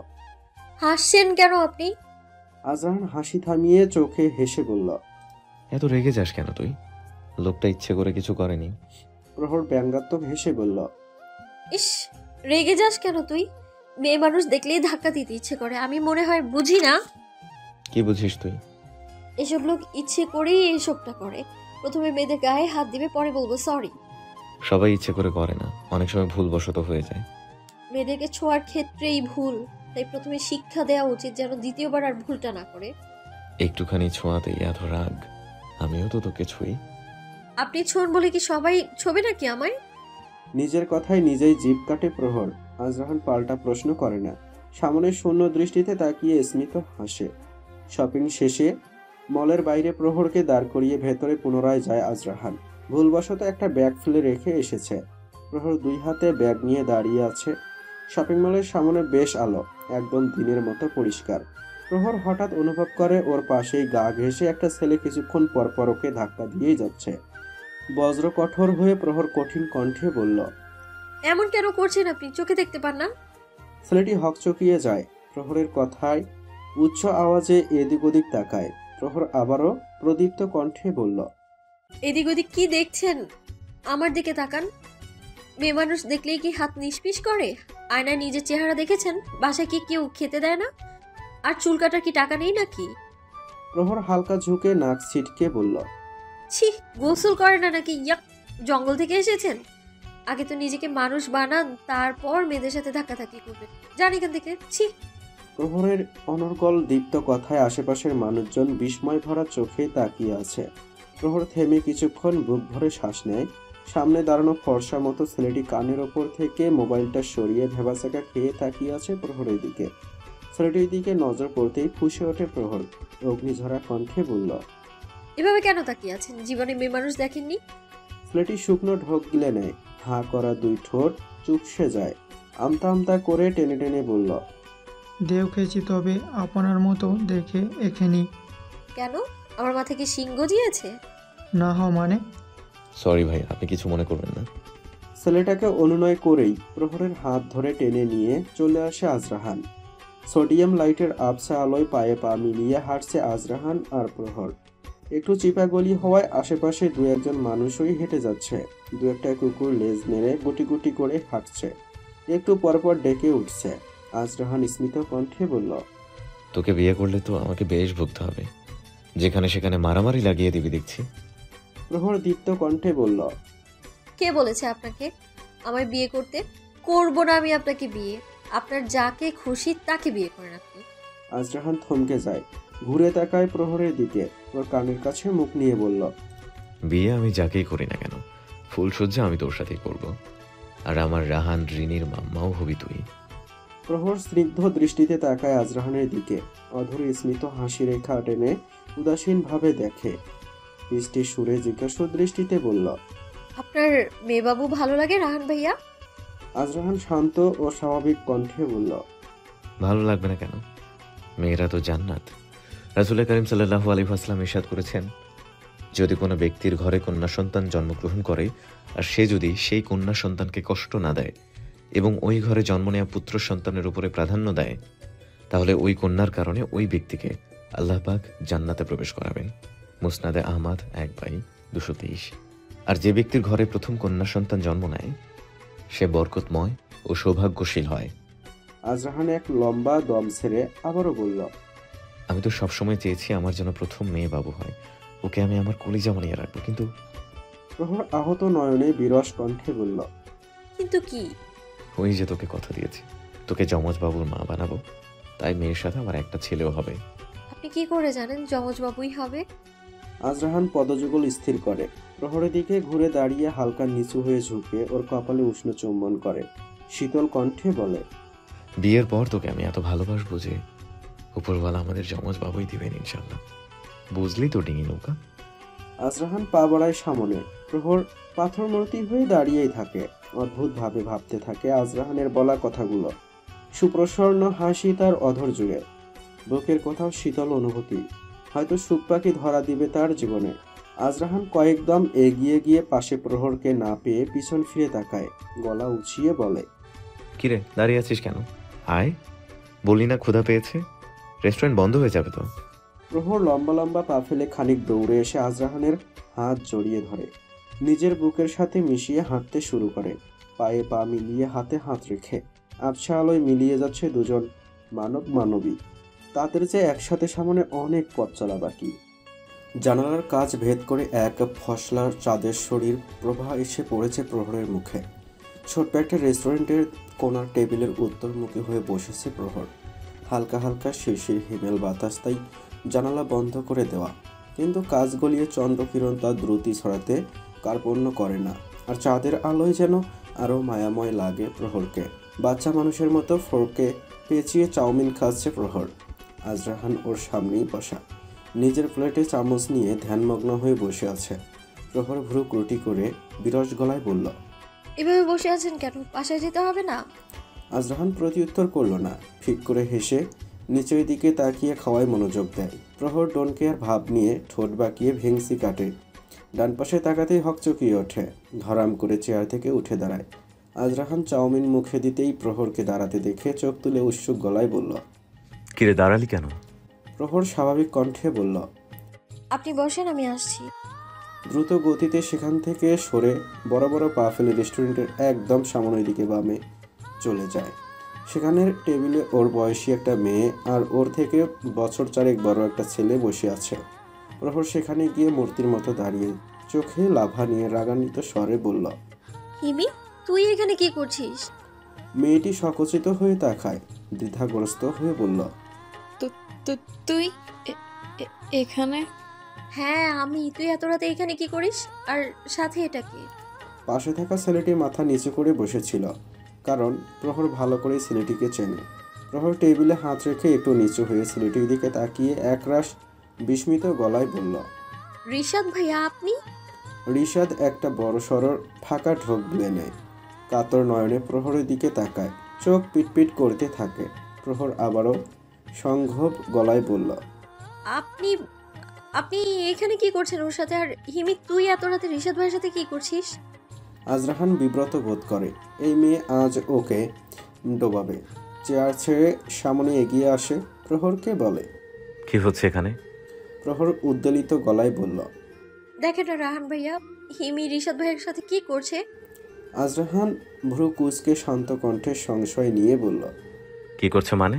হাসছেন কেন আপনি? আজরাহান হাসি থামিয়ে চোখে হেসে বলল, এত রেগে যাস কেন তুই? লোকটা ইচ্ছে করে কিছু করেনি। প্রহর ব্যঙ্গাত্মক হেসে বলল, ইস, রেগে যাস কেন তুই? মেয়ে মানুষ দেখলেই ধাক্কা দিতে ইচ্ছে করে। আমি মনে হয় বুঝি না? কি বুঝিস তুই? এসব লোক ইচ্ছে করেই এইসবটা করে। প্রথমে মেয়েদের গায়ে হাত দিবে, পরে বলবো সরি। সবাই ইচ্ছে করে করে না, অনেক সময় ভুলবশত হয়ে যায়। মেয়েদেরকে ছোঁয়ার ক্ষেত্রেই ভুল, তাই প্রথমে শিক্ষা দেওয়া উচিত যেন দ্বিতীয়বার আর ভুলটা না করে। একটুখানি ছোঁয়াতেই এত রাগ? আমিও তো তোকে ছুঁই। আপনি ছোঁন বলে কি সবাই ছবি নাকি আমায়? নিজের কথায় নিজেই জিভ কাটে প্রহর। আজরাহান পাল্টা প্রশ্ন করে না, সামনের শূন্য দৃষ্টিতে তাকিয়ে স্মিত হাসে। শপিং শেষে মলের বাইরে প্রহরকে দাঁড় করিয়ে ভেতরে পুনরায় যায় আজরাহান। ভুলবশত একটা ব্যাগ ফেলে রেখে এসেছে। প্রহর দুই হাতে ব্যাগ নিয়ে দাঁড়িয়ে আছে। শপিং মলের সামনে বেশ আলো, একদম দিনের মতো পরিষ্কার। প্রহর হঠাৎ অনুভব করে ওর পাশেই গা ঘেঁষে একটা ছেলে কিছুক্ষণ পরপর ওকে ধাক্কা দিয়েই যাচ্ছে। বজ্র কঠোর হয়ে প্রহর কঠিন কণ্ঠে বলল, এমন কেন করছেন আপনি? চোখে দেখতে পান না? ছেলেটি হকচকিয়ে যায়। প্রহরের কথায় উচ্চ আওয়াজে এদিক ওদিক তাকায়। প্রহর আবারও প্রদীপ্ত কণ্ঠে বলল, এদিক ওদিক কি দেখছেন? আমার দিকে তাকান। মেয়ে মানুষ দেখলেই কি হাত নিষ্পিস করে? আয়নায় নিজের চেহারা দেখেছেন? বাসায় কি কেউ খেতে দেয় না? আর চুল কাটার কি টাকা নেই নাকি? প্রহর হালকা ঝুঁকে নাক ছিটকে বলল, ছি, গোসল করে না নাকি? ইয়াক, জঙ্গল থেকে এসেছেন? আগে তো নিজেকে মানুষ বানান, তারপর মেয়েদের সাথে ধাক্কাধাক্কি করবেন। জান এখান থেকে, ছি। প্রহরের অনর্গল দীপ্ত কথায় আশেপাশের মানুষজন বিস্ময় ভরা চোখে তাকিয়ে আছে। প্রহর থেমে কিছুক্ষণ বুক ভরে শ্বাস নেয়। সামনে দাঁড়ানো ফর্সা মতো ছেলেটি কানের ওপর থেকে মোবাইলটা সরিয়ে ভেবাচাকা খেয়ে তাকিয়ে আছে প্রহরের দিকে। ছেলেটির দিকে নজর পড়তেই ফুঁসে ওঠে প্রহর। অগ্নিঝরা কণ্ঠে বলল, এভাবে কেন তাকিয়ে আছেন? জীবনে মেয়ে মানুষ দেখেননি? ছেলেটি শুকনো ঢোক গিলে নেয়। হাঁ করা দুই ঠোঁট চুপসে যায়। আমতা আমতা করে টেনে টেনে বলল, দেও খেয়েছি, তবে আপনার মতো দেখে এখানি। কেন? আমার মাথায় কি শিং গজিয়েছে? না হওয়া মানে? সরি ভাই, আপনি কিছু মনে করবেন না। ছেলেটাকে অনুনয় করেই প্রহরের হাত ধরে টেনে নিয়ে চলে আসে আজরাহান। সোডিয়াম লাইটের আবছা আলোয় পায়ে পা মিলিয়ে হাঁটছে আজরাহান আর প্রহর। একটু চিপাগলি হওয়ায় আশেপাশে দু একজন মানুষই হেঁটে যাচ্ছে। দু একটা কুকুর লেজ নেড়ে গুটি গুটি করে হাঁটছে, একটু পরপর ডেকে উঠছে। আজরাহান স্মিত কণ্ঠে বলল, তোকে বিয়ে করলে তো আমাকে বেশ ভুগতে হবে, যেখানে সেখানে মারামারি লাগিয়ে দিবি দেখছি। প্রহর দীপ্ত কণ্ঠে বলল, কে বলেছে আপনাকে আমায় বিয়ে করতে? করব না আমি আপনাকে বিয়ে। আপনার যাকে খুশি তাকে বিয়ে করেন আপনি। আজরাহান থমকে যায়, ঘুরে তাকায় প্রহরের দিকে, ওর কানের কাছে মুখ নিয়ে বলল, বিয়ে আমি যাকেই করি না কেন, ফুলসজ্জা আমি তোর সাথেই করব। আর আমার রাহান রিনির মাম্মাও হবি তুই। প্রহর স্নিগ্ধ দৃষ্টিতে তাকায় আজরাহানের দিকে, অধরে স্মিত হাসি রেখা টেনে উদাসীন ভাবে দেখে। মিষ্টি সুরে জিজ্ঞাসু দৃষ্টিতে বলল, আপনার মেয়েবাবু ভালো লাগে রাহান ভাইয়া? আজরাহান শান্ত ও স্বাভাবিক কণ্ঠে বলল, ভালো লাগবে না কেন? মেয়েরা তো জান্নাত। রাসূল করিম সাল্লাল্লাহু আলাইহি ওয়াসাল্লাম ইরশাদ করেছেন, যদি কোনো ব্যক্তির ঘরে কন্যা সন্তান জন্মগ্রহণ করে আর সে যদি সেই কন্যা সন্তানকে কষ্ট না দেয় এবং ওই ঘরে জন্ম নেওয়া পুত্র সন্তানের উপরে প্রাধান্য দেয়, তাহলে ওই কন্যার কারণে ওই ব্যক্তিকে আল্লাহ পাক জান্নাতে প্রবেশ করাবেন। মুসনাদে আহমদ 1/223। আর যে ব্যক্তির ঘরে প্রথম কন্যা সন্তান জন্ম নেয় সে বরকতময় ও সৌভাগ্যশীল হয়। আজরাহান এক লম্বা দম ছেড়ে আবারও বলল, আমি তো সবসময় চেয়েছি আমার যেন প্রথম মেয়ে বাবু হয়, ওকে আমি আমার কলিজা বানিয়ে রাখবো। কিন্তু প্রহর আহত নয়নে বিরস কণ্ঠে বলল, কিন্তু কি? ওই যে তোকে কথা দিয়েছি, তোকে যমজ বাবুর মা বানাবো, তাই মেয়ের সাথে আমার একটা ছেলেও হবে। আপনি কি করে জানেন যমজ বাবুই হবে? আজরাহান পদযুগল স্থির করে, প্রহরের দিকে ঘুরে দাঁড়িয়ে হালকা নিচু হয়ে ঝুঁকে ওর কপালে উষ্ণ চুম্বন করে, শীতল কণ্ঠে বলে, বিয়ের পর তোকে আমি এত ভালোবাসবো যে উপরওয়ালা আমাদের যমজ বাবুই দিবেন ইনশাল্লাহ। বুঝলি তো ডিঙি নৌকা? আজরাহান পা বাড়ায় সামনে, প্রহর পাথর মূর্তি হয়ে দাঁড়িয়েই থাকে, অদ্ভুত ভাবে ভাবতে থাকে আজরাহানের বলা কথাগুলো। সুপ্রসন্ন হাসি তার অধর জুড়ে, বুকের কোথাও শীতল অনুভূতি, হয়তো সুখ পাখি ধরা দিবে তার জীবনে। আজরাহান কয়েকদম এগিয়ে গিয়ে পাশে প্রহরকে না পেয়ে পিছন ফিরে তাকায়, গলা উঁচিয়ে বলে, কিরে দাঁড়িয়ে আছিস কেন? আয়, বলি না ক্ষুধা পেয়েছে, রেস্টুরেন্ট বন্ধ হয়ে যাবে তো। প্রহর লম্বা লম্বা পা ফেলে খানিক দৌড়ে এসে আজরাহানের হাত জড়িয়ে ধরে, নিজের বুকের সাথে মিশিয়ে হাঁটতে শুরু করে, পায়ে পা মিলিয়ে হাতে হাত রেখে। আবছা আলোয় মিলিয়ে যাচ্ছে দুজন মানব মানবী, তাদের যে একসাথে সামনে অনেক পথ চলা বাকি। জানালার কাজ ভেদ করে এক ফসলার চাঁদের শরীর প্রভা এসে পড়েছে প্রহরের মুখে। ছোট্ট একটা রেস্টুরেন্টের কোনার টেবিলের উত্তরমুখী হয়ে বসেছে প্রহর। হালকা হালকা শিরশির হিমেল বাতাস, তাই জানালা বন্ধ করে দেওয়া, কিন্তু কাজ গলিয়ে চন্দ্রকিরণ তার দ্রুতি ছড়াতে কার্পণ্য করে না। আর চাঁদের আলোয় যেন আরও মায়াময় লাগে প্রহরকে। বাচ্চা মানুষের মতো ফোরকে পেঁচিয়ে চাউমিন খাচ্ছে প্রহর। আজরাহান ওর সামনেই বসা, নিজের প্লেটে চামচ নিয়ে ধ্যানমগ্ন হয়ে বসে আছে। প্রহর ভ্রু ক্রুটি করে বিরস গলায় বলল, এভাবে বসে আছেন কেন? বাসায় যেতে হবে না? আজরাহান প্রত্যুত্তর করল না, ঠিক করে হেসে নিচের দিকে তাকিয়ে খাওয়ায় মনোযোগ দেয়। প্রহর ডোন্ট কেয়ার ভাব নিয়ে ঠোঁট বাঁকিয়ে ভেংসি কাটে, ডান পাশে তাকাতেই হকচকিয়ে ওঠে, ধরাম করে চেয়ার থেকে উঠে দাঁড়ায়। আজরাহান চাউমিন মুখে দিতেই প্রহরকে দাঁড়াতে দেখে চোখ তুলে উৎসুক গলায় বলল, কিরে দাঁড়ালি কেন? প্রহর স্বাভাবিক কণ্ঠে বলল, আপনি বসেন, আমি আসছি। দ্রুত গতিতে সেখান থেকে সরে বড় বড় পা ফেলে রেস্টুরেন্টের একদম সামনের দিকে বামে চলে যায়। সেখানের টেবিলে ওর বয়সী একটা মেয়ে আর ওর থেকে বছর চারেক বড় একটা ছেলে বসে আছে। প্রহর সেখানে গিয়ে মূর্তির মতো দাঁড়িয়ে চোখে লাভা নিয়ে রাগান্বিত স্বরে বলল, হিমি, তুই এখানে কি করছিস? মেয়েটি সচকিত হয়ে তাকায়, দ্বিধাগ্রস্ত হয়ে বলল, তুই এখানে? হ্যাঁ আমি। তুই এত রাতে এখানে কি করিস? আর সাথে এটা কি? পাশে থাকা ছেলেটি মাথা নিচু করে বসেছিল, কারণ প্রহর ভালো করে ছেলেটিকে চেনে। প্রহর টেবিলে হাত রেখে একটু নিচু হয়ে ছেলেটির দিকে তাকিয়ে একরাশ বিস্মিত গলায় বলল, রিশাদ ভাইয়া আপনি? রিশাদ একটা বড় সড়র ফাঁকা ঢোক গিলে নেয়, কাতর নয়নে প্রহরের দিকে তাকায়, চোখ পিটপিট করতে থাকে। প্রহর আবারও সংক্ষোভ গলায় বলল, আপনি আপনি এখানে কি করছেন ওর সাথে? আর হিমি, তুই এত রাতে রিশাদ ভাইয়ের সাথে কি করছিস? আজরাহান বিব্রত বোধ করে। এই মেয়ে আজ ওকে ডোবাবে। চেয়ার ছেড়ে সামনে এগিয়ে আসে, প্রহরকে বলে। কি হচ্ছে এখানে? প্রহর উদ্বেলিত গলায় বলল। দেখেন না রাহান ভাইয়া, হিমি রিশাদ ভাইয়ের সাথে কি করছে। আজরাহান ভ্রু কুঁচকে শান্ত কণ্ঠে সংশয় নিয়ে বলল। কি করছে মানে?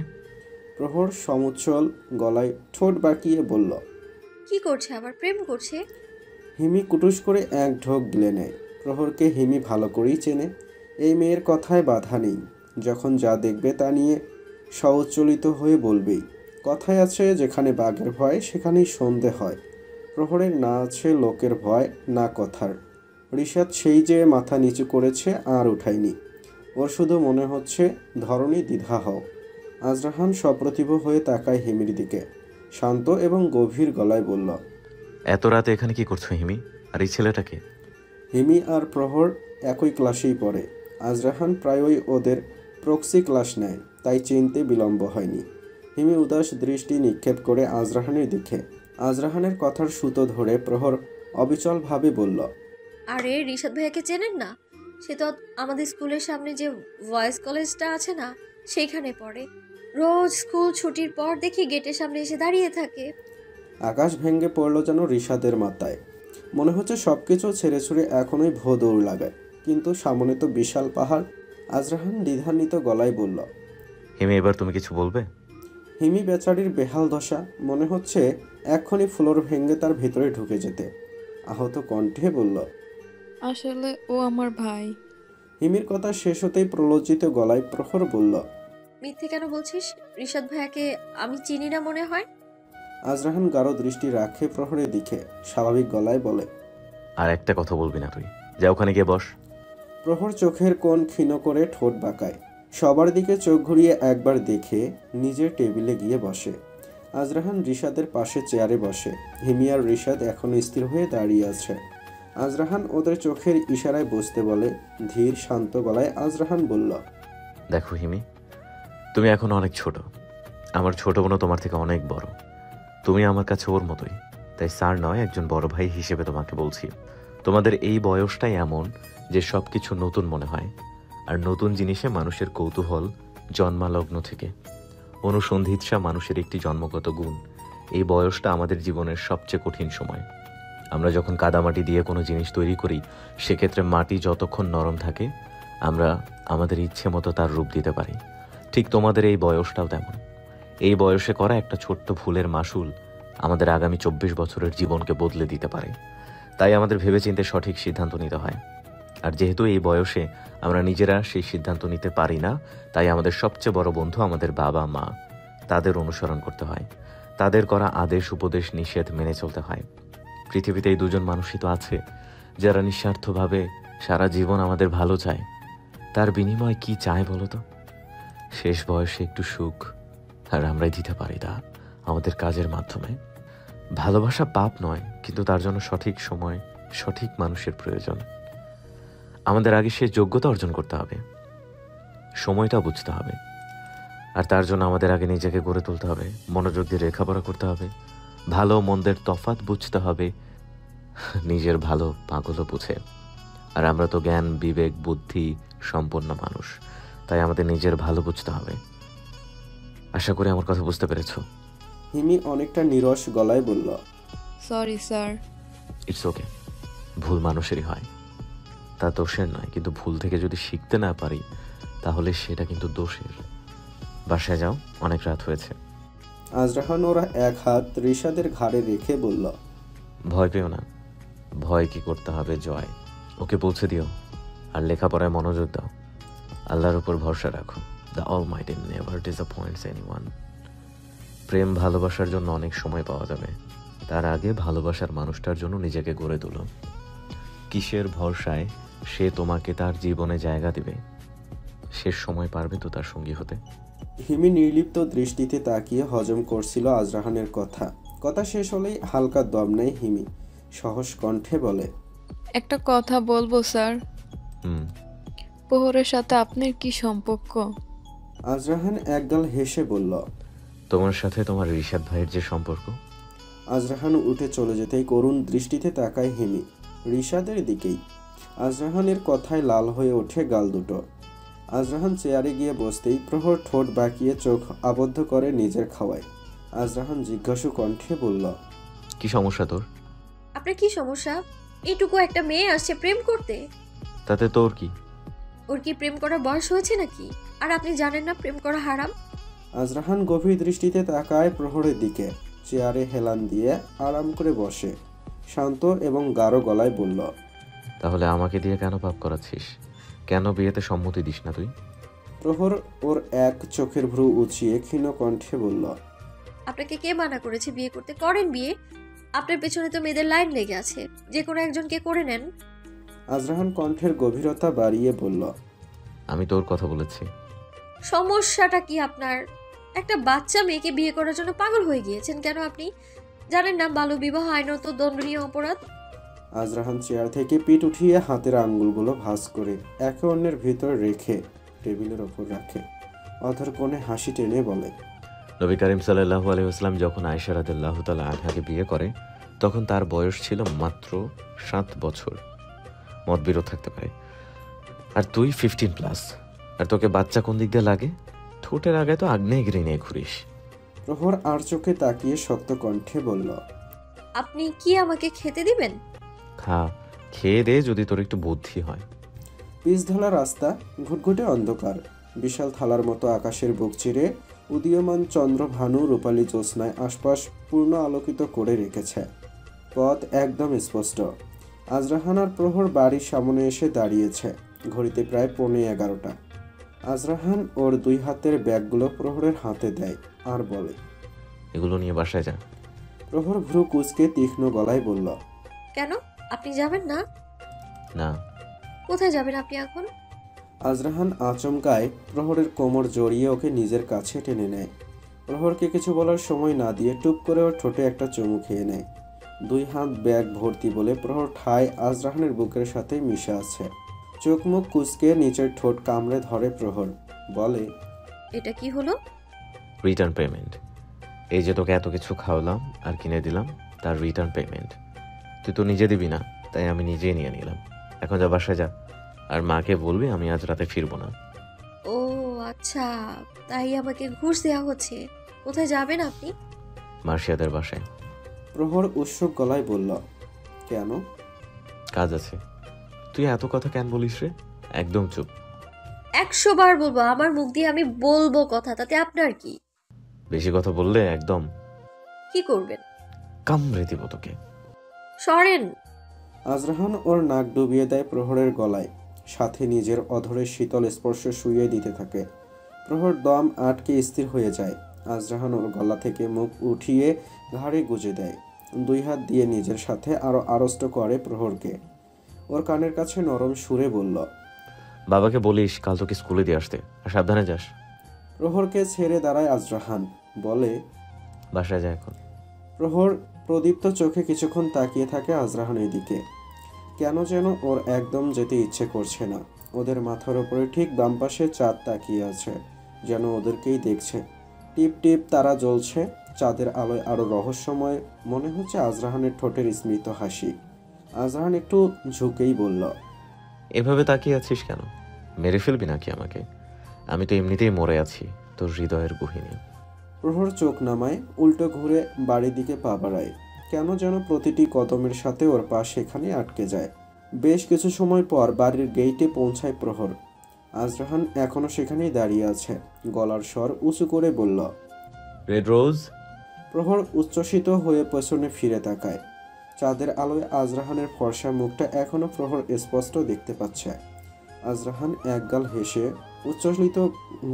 প্রহর সমুচ্চল গলায় ঠোঁট বাঁকিয়ে বলল। কি করছে, আবার প্রেম করছে? হিমি কুটুস করে এক ঢোক গিলে নেয়। প্রহরকে হিমি ভালো করেই চেনে। এই মেয়ের কথায় বাধা নেই, যখন যা দেখবে তা নিয়ে সউচ্চলিত হয়ে বলবেই। কথায় আছে, যেখানে বাঘের ভয় সেখানেই সন্ধে হয়। প্রহরের না আছে লোকের ভয়, না কথার। রিশাদ সেই যে মাথা নিচু করেছে আর উঠায়নি। ওর শুধু মনে হচ্ছে ধরনী দ্বিধা হও। আজরাহান সপ্রতিভ হয়ে তাকায় হিমির দিকে, শান্ত এবং গভীর গলায় বলল। এত রাতে এখানে কি করছো হিমি? আর এই ছেলেটাকে? হিমি আর প্রহর একই ক্লাসেই পড়ে। আজরাহান প্রায়ই ওদের প্রক্সি ক্লাস নেয়, তাই চিনতে বিলম্ব হয়নি। হিমি উদাস দৃষ্টি নিক্ষেপ করে আজরাহানের দিকে। আজরাহানের কথার সুতো ধরে প্রহর অবিচলভাবে বলল। আরে রিশাদ ভাইয়াকে চেনেন না? সে তো আমাদের স্কুলের সামনে যে ভয়েস কলেজটা আছে না, সেইখানে পড়ে। রোজ স্কুল ছুটির পর দেখি গেটের সামনে এসে দাঁড়িয়ে থাকে। আকাশ ভেঙে পড়ল যেন রিশাদের মাথায়। মনে হচ্ছে সবকিছু ছেড়ে ছুড়ে এখনই ভো দৌড় লাগায়, কিন্তু সামনে তো বিশাল পাহাড়। আজরাহান দ্বিধান্বিত গলায় বলল। হিমি, এবার তুমি কিছু বলবে? হিমি বেচারির বেহাল দশা, মনে হচ্ছে এক্ষুনি ফ্লোর ভেঙে তার ভেতরে ঢুকে যেতে। আহত কণ্ঠে বলল। আসলে ও আমার ভাই। হিমির কথা শেষ হতেই প্রলজ্জিত গলায় প্রহর বলল। মিথ্যে কেন বলছিস? রিশাদ ভাইয়াকে আমি চিনি না মনে হয়। আজরাহান গাঢ় দৃষ্টি রাখে প্রহরের দিকে, স্বাভাবিক গলায় বলে। আর একটা কথা বলবি না তুই। যা ওখানে গিয়ে বস। প্রহর চোখের কোণ ক্ষীণ করে ঠোঁট বাঁকায়। সবার দিকে চোখ ঘুরিয়ে একবার দেখে নিজের টেবিলে গিয়ে বসে। আজরাহান রিশাদের পাশে চেয়ারে বসে। হিমি আর রিশাদ এখনো স্থির হয়ে দাঁড়িয়ে আছে। আজরাহান ওদের চোখের ইশারায় বসতে বলে। ধীর শান্ত গলায় আজরাহান বলল। দেখো হিমি, তুমি এখন অনেক ছোট। আমার ছোট বোনও তোমার থেকে অনেক বড়। তুমি আমার কাছে ওর মতোই, তাই স্যার নয়, একজন বড় ভাই হিসেবে তোমাকে বলছি। তোমাদের এই বয়সটাই এমন যে সব কিছু নতুন মনে হয়, আর নতুন জিনিসে মানুষের কৌতূহল জন্মালগ্ন থেকে। অনুসন্ধিৎসা মানুষের একটি জন্মগত গুণ। এই বয়সটা আমাদের জীবনের সবচেয়ে কঠিন সময়। আমরা যখন কাদামাটি দিয়ে কোনো জিনিস তৈরি করি, সেক্ষেত্রে মাটি যতক্ষণ নরম থাকে আমরা আমাদের ইচ্ছে মতো তার রূপ দিতে পারি। ঠিক তোমাদের এই বয়সটাও তেমন। এই বয়সে করা একটা ছোট্ট ভুলের মাসুল আমাদের আগামী 24 বছরের জীবনকে বদলে দিতে পারে। তাই আমাদের ভেবেচিন্তে সঠিক সিদ্ধান্ত নিতে হয়। আর যেহেতু এই বয়সে আমরা নিজেরা সেই সিদ্ধান্ত নিতে পারি না, তাই আমাদের সবচেয়ে বড় বন্ধু আমাদের বাবা মা। তাদের অনুসরণ করতে হয়, তাদের করা আদেশ উপদেশ নিষেধ মেনে চলতে হয়। পৃথিবীতে এই দুজন মানুষই তো আছে যারা নিঃস্বার্থভাবে সারা জীবন আমাদের ভালো চায়। তার বিনিময় কি চায় বলো তো? শেষ বয়সে একটু সুখ, আর আমরাই দিতে পারি তা আমাদের কাজের মাধ্যমে। ভালোবাসা পাপ নয়, কিন্তু তার জন্য সঠিক সময় সঠিক মানুষের প্রয়োজন। আমাদের আগে সে যোগ্যতা অর্জন করতে হবে, সময়টা বুঝতে হবে, আর তার জন্য আমাদের আগে নিজেকে গড়ে তুলতে হবে। মনোযোগ দিয়ে লেখাপড়া করতে হবে, ভালো মন্দের তফাৎ বুঝতে হবে, নিজের ভালো পাগলও বুঝে। আর আমরা তো জ্ঞান বিবেক বুদ্ধি সম্পন্ন মানুষ, তাই আমাদের নিজের ভালো বুঝতে হবে। আশা করি আমার কথা বুঝতে পেরেছ। হিমি অনেকটা নিরস গলায় বলল। Sorry sir. It's okay. ভুল মানুষেরই হয়, তা দোষের নয়। কিন্তু ভুল থেকে যদি শিখতে না পারি, তাহলে সেটা কিন্তু দোষের। বাসায় যাও, অনেক রাত হয়েছে। আজরাহান ওরা এক হাত রিশাদের ঘাড়ে রেখে বলল। ভয় পেও না, ভয় কি করতে হবে জয়। ওকে পৌঁছে দিও, আর লেখাপড়ায় মনোযোগ দাও। আল্লাহর উপর ভরসা রাখো। The Almighty never disappoints anyone. প্রেম ভালোবাসার জন্য অনেক সময় পাওয়া যাবে, তার আগে ভালোবাসার মানুষটার জন্য নিজেকে গড়ে তোলো। কিসের ভরসায় সে তোমাকে তার জীবনে জায়গা দিবে? শেষ সময় পারবে তো তার সঙ্গী হতে? হিমি নির্লিপ্ত দৃষ্টিতে তাকিয়ে হজম করছিল আজরাহানের কথা। কথা শেষ হলেই হালকা দম নেয় হিমি, সহজ কণ্ঠে বলে। একটা কথা বলবো স্যার। প্রহরের সাথে আপনার কি সম্পর্ক? আজরাহান একগাল হেসে বলল। তোমার সাথে তোমার রিশাদ ভাইয়ের যে সম্পর্ক। আজরাহান উঠে চলে যেতেই করুণ দৃষ্টিতে তাকায় হিমি রিশাদের দিকেই। আজরাহানের কথায় লাল হয়ে ওঠে গাল দুটো। আজরাহান চেয়ারে গিয়ে বসতেই প্রহর ঠোঁট বাঁকিয়ে চোখ আবদ্ধ করে নিজের খাওয়ায়। আজরাহান জিজ্ঞাসু কণ্ঠে বলল, কি সমস্যা তোর? আপনার কি সমস্যা? এইটুকু একটা মেয়ে আসছে প্রেম করতে। তাতে তোর কি? ওর কি প্রেম করার বয়স হয়েছে নাকি? আর আপনি জানেন না প্রেম করা হারাম? আজরাহান গভীর দৃষ্টিতে তাকায় প্রহরের দিকে। চেয়ারে হেলান দিয়ে আরাম করে বসে শান্ত এবং গাঢ় গলায় বলল, তাহলে আমাকে দিয়ে কেন পাপ করাচ্ছিস? কেন বিয়েতে সম্মতি দিস না তুই? প্রহর ওর এক চোখের ভ্রু উঁচিয়ে ক্ষীণ কণ্ঠে বলল, আপনাকে কে মানা করেছে বিয়ে করতে? করেন বিয়ে। আপনার পেছনে তো মেয়েদের লাইন লেগে আছে, যে কোনো একজনকে করে নেন। আজরাহান কণ্ঠের গভীরতা বাড়িয়ে বলল, আমি তোর কথা বলেছি। সমস্যাটা কি আপনার? একটা বাচ্চা মেয়েকে বিয়ে করার জন্য পাগল হয়ে গিয়েছেন কেন আপনি? জানেন না বাল্যবিবাহ আইনত দণ্ডনীয় অপরাধ? আজরাহান চেয়ার থেকে পিঠ উঠিয়ে হাতের আঙ্গুলগুলো ভাঁজ করে একে অন্যের ভিতর রেখে টেবিলের ওপর রাখে। অধর কোণে হাসি টেনে বলে, নবী করিম সাল্লাল্লাহু আলাইহি ওয়াসাল্লাম যখন আয়েশা রাদিয়াল্লাহু তাআলা আনহাকে বিয়ে করে তখন তার বয়স ছিল মাত্র 7 বছর। মতবিরোধ থাকতে পারে, আর তুই 15+। আর তোকে বাচ্চা কোন দিক দিয়ে লাগে? ঠোঁটের আগে তো আগ্নেয়গিরি নিয়ে ঘুরিস। প্রহর আর চোখে তাকিয়ে শক্ত কণ্ঠে বলল, আপনি কি আমাকে খেতে দিবেন? খা, খেয়ে দে যদি তোর একটু বুদ্ধি হয়। পিচঢালা রাস্তা, ঘুটঘুটে অন্ধকার, বিশাল থালার মতো আকাশের বুক চিরে উদীয়মান চন্দ্র ভানু রূপালী জ্যোৎস্নায় আশপাশ পূর্ণ আলোকিত করে রেখেছে। পথ একদম স্পষ্ট। আজরাহান আর প্রহর বাড়ির সামনে এসে দাঁড়িয়েছে। ঘড়িতে প্রায় 11:15। আজরাহান ওর 2 হাতের ব্যাগগুলো প্রহরের হাতে দেয় আর বলে, এগুলো নিয়ে বাসায় যা। প্রহর ভ্রু কুঁচকে তীক্ষ্ণ গলায় বলল, কেন? আপনি যাবেন না? না। কোথায় যাবেন আপনি এখন? আজরাহান আচমকায় প্রহরের কোমর জড়িয়ে ওকে নিজের কাছে টেনে নেয়। প্রহরকে কিছু বলার সময় না দিয়ে টুপ করে ওর ঠোঁটে একটা চুমু খেয়ে নেয়। 2 হাত ব্যাগ ভর্তি বলে প্রহর ঠায় আজরাহানের বুকের সাথে মিশে আছে। চোখ মুখ কুঁচকে নিচের ঠোঁট কামড়ে ধরে প্রহর, বলে, এটা কি হলো? Return payment. এই যে তোকে এত কিছু খাওয়ালাম আর কিনে দিলাম, তার রিটার্ন পেমেন্ট। তুই তো নিজে দিবি না, তাই আমি নিজেই নিয়ে নিলাম। এখন যা, বাসায় যা, আর মাকে বলবি আমি আজ রাতে ফিরবো না। ও আচ্ছা, তাই আমাকে ঘুষ দেওয়া হচ্ছে। কোথায় যাবেন আপনি? মার্শিয়াদের বাসায়। প্রহর উৎসুক গলায় বলল, কেন? কাজ আছে। তুই এত কথা কেন বলিস রে? একদম চুপ। 100 বার বলবো, আমার মুখ দিয়ে আমি বলবো কথা, তাতে আপনার কি? বেশি কথা বললে একদম কি করবেন? কামড়ে দিব তোকে। সরেন। আজরাহান ওর নাক ডুবিয়ে দেয় প্রহরের গলায়, সাথে নিজের অধরের শীতল স্পর্শ শুইয়ে দিতে থাকে। প্রহর দম আটকে স্থির হয়ে যায়। আজরাহান ওর গলা থেকে মুখ উঠিয়ে ঘাড়ে গুজে দেয়। 2 হাত দিয়ে নিজের সাথে আরো আড়ষ্ট করে প্রহরকে। ওর কানের কাছে নরম সুরে বলল, বাবাকে বলিস কাল তোকে স্কুলে দিয়ে আসতে, আর সাবধানে যাস। প্রহরকে ছেড়ে দাঁড়ায় আজরাহান, বলে, বাসায় যা এখন। প্রহর প্রদীপ্ত চোখে কিছুক্ষণ তাকিয়ে থাকে আজরাহানের দিকে। কেন যেন ওর একদম যেতে ইচ্ছে করছে না। ওদের মাথার উপরে ঠিক বাম পাশে চাঁদ তাকিয়ে আছে, যেন ওদেরকেই দেখছে। টিপ টিপ তারা জ্বলছে। চাঁদের আলোয় আরো রহস্যময় মনে হচ্ছে আজরাহানের ঠোঁটের স্মৃত হাসি। আজরাহান একটু ঝুঁকেই বলল, এভাবে তাকিয়ে আছিস কেন? মেরে ফেলবি নাকি আমাকে? আমি তো এমনিতেই মরে আছি তোর হৃদয়ের গহীনে। প্রহর চোখ নামায়, উল্টো ঘুরে বাড়ির দিকে পা বাড়ায়। কেন যেন প্রতিটি কদমের সাথে ওর পা সেখানে আটকে যায়। বেশ কিছু সময় পর বাড়ির গেইটে পৌঁছায় প্রহর। আজরাহান এখনো সেখানেই দাঁড়িয়ে আছে। গলার স্বর উঁচু করে বলল, রেড রোজ। প্রহর উচ্ছ্বসিত হয়ে পেছনে ফিরে তাকায়। চাঁদের আলোয় আজরাহানের ফর্সা মুখটা এখনো প্রহর স্পষ্ট দেখতে পাচ্ছে। আজরাহান একগাল হেসে উচ্ছ্বসিত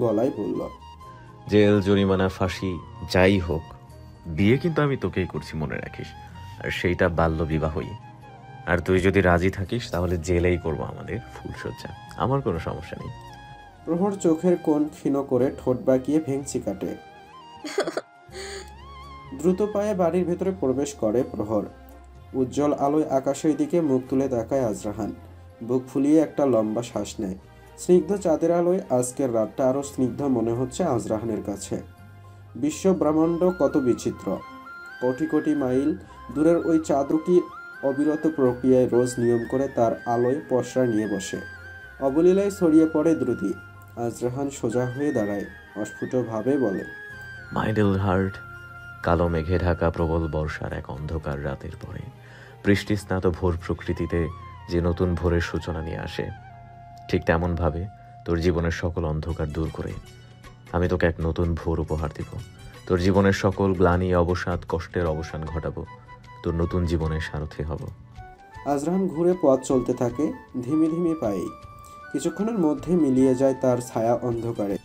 গলায় বলল, জেল, জরিমানা, ফাঁসি যাই হোক, বিয়ে কিন্তু আমি তোকেই করছি, মনে রাখিস। আর সেইটা বাল্য বিবাহই। আর তুই যদি রাজি থাকিস তাহলে জেলেই করবো আমাদের ফুলসজ্জা। আমার কোনো সমস্যা নেই। প্রহর চোখের কোণ ক্ষীণ করে ঠোঁট বাঁকিয়ে ভেঙচি কাটে। দ্রুত পায়ে বাড়ির ভেতরে প্রবেশ করে প্রহর। উজ্জ্বল আলোয় আকাশের দিকে মুখ তুলে তাকায় আজরাহান। বুক ফুলিয়ে একটা লম্বা শ্বাস নেয়। স্নিগ্ধ চাঁদের আলোয় আজকের রাতটা আরো স্নিগ্ধ মনে হচ্ছে আজরাহানের কাছে। বিশ্ব ব্রহ্মাণ্ড কত বিচিত্র। কোটি কোটি মাইল দূরের ওই চাঁদও কি অবিরত প্রক্রিয়ায় রোজ নিয়ম করে তার আলোয় পসরা নিয়ে বসে। অবলীলায় ছড়িয়ে পড়ে দ্রুতি। আজরাহান সোজা হয়ে দাঁড়ায়, অস্ফুটভাবে বলে, মাই লিটল হার্ট। কালো মেঘে ঢাকা প্রবল বর্ষার এক অন্ধকার রাতের পরে বৃষ্টিস্নাত ভোর প্রকৃতিতে যে নতুন ভোরের সূচনা নিয়ে আসে, ঠিক তেমনভাবে তোর জীবনের সকল অন্ধকার দূর করে আমি তোকে এক নতুন ভোর উপহার দিব। তোর জীবনের সকল গ্লানি, অবসাদ, কষ্টের অবসান ঘটাবো। তোর নতুন জীবনের সারথি হব। আজরাহান ঘুরে পথ চলতে থাকে ধিমি ধিমি পায়েই। কিছুক্ষণের মধ্যে মিলিয়ে যায় তার ছায়া অন্ধকারে।